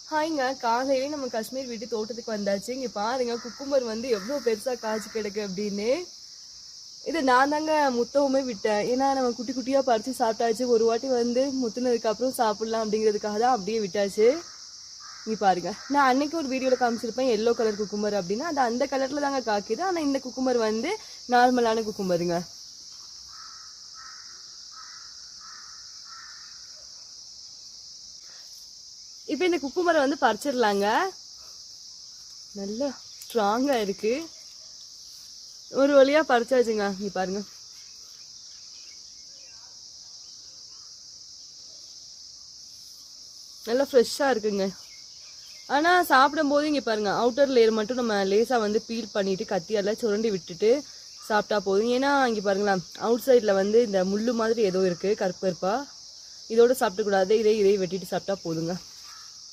ஹாய்ங்க, காலையிலே நம்ம காஷ்மீர் வீட்டு தோட்டத்துக்கு வந்தாச்சு. இங்க பாருங்க குக்கும்பர் வந்து எவ்வளோ பெருசா காய்ச்சி கிடக்கு அப்படின்னு. இது நான் தாங்க முத்தவுமே விட்டேன். ஏன்னா நம்ம குட்டி குட்டியா பறிச்சு சாப்பிட்டாச்சு. ஒரு வாட்டி வந்து முத்துனதுக்கு அப்புறம் சாப்பிடலாம் அப்படிங்கிறதுக்காக தான் அப்படியே விட்டாச்சு. இங்க பாருங்க, நான் அன்னைக்கு ஒரு வீடியோல காமிச்சிருப்பேன் எல்லோ கலர் குக்கும்பர் அப்படின்னா அது அந்த கலர்ல தாங்க காய்க்குது. ஆனா இந்த குக்கும்பர் வந்து நார்மலான குக்கும்பருங்க. இப்போ இந்த குக்கும்பரை வந்து பறிச்சிடலாங்க. நல்லா ஸ்ட்ராங்கா இருக்கு. ஒரு வழியா பறிச்சாச்சுங்க. இங்க பாருங்க, நல்லா ஃப்ரெஷ்ஷா இருக்குங்க. ஆனா சாப்பிடும் போது இங்க பாருங்க, அவுட்டர் லேயர் மட்டும் நம்ம லேசா வந்து பீல் பண்ணிட்டு கத்தியால சுரண்டி விட்டுட்டு சாப்பிட்டா போதும். ஏன்னா இங்க பாருங்களா, அவுட் சைட்ல வந்து இந்த முள்ளு மாதிரி ஏதோ இருக்கு கருப்பு கருப்பா. இதோட சாப்பிடக்கூடாது, இதை வெட்டிட்டு சாப்பிட்டா போதுங்க.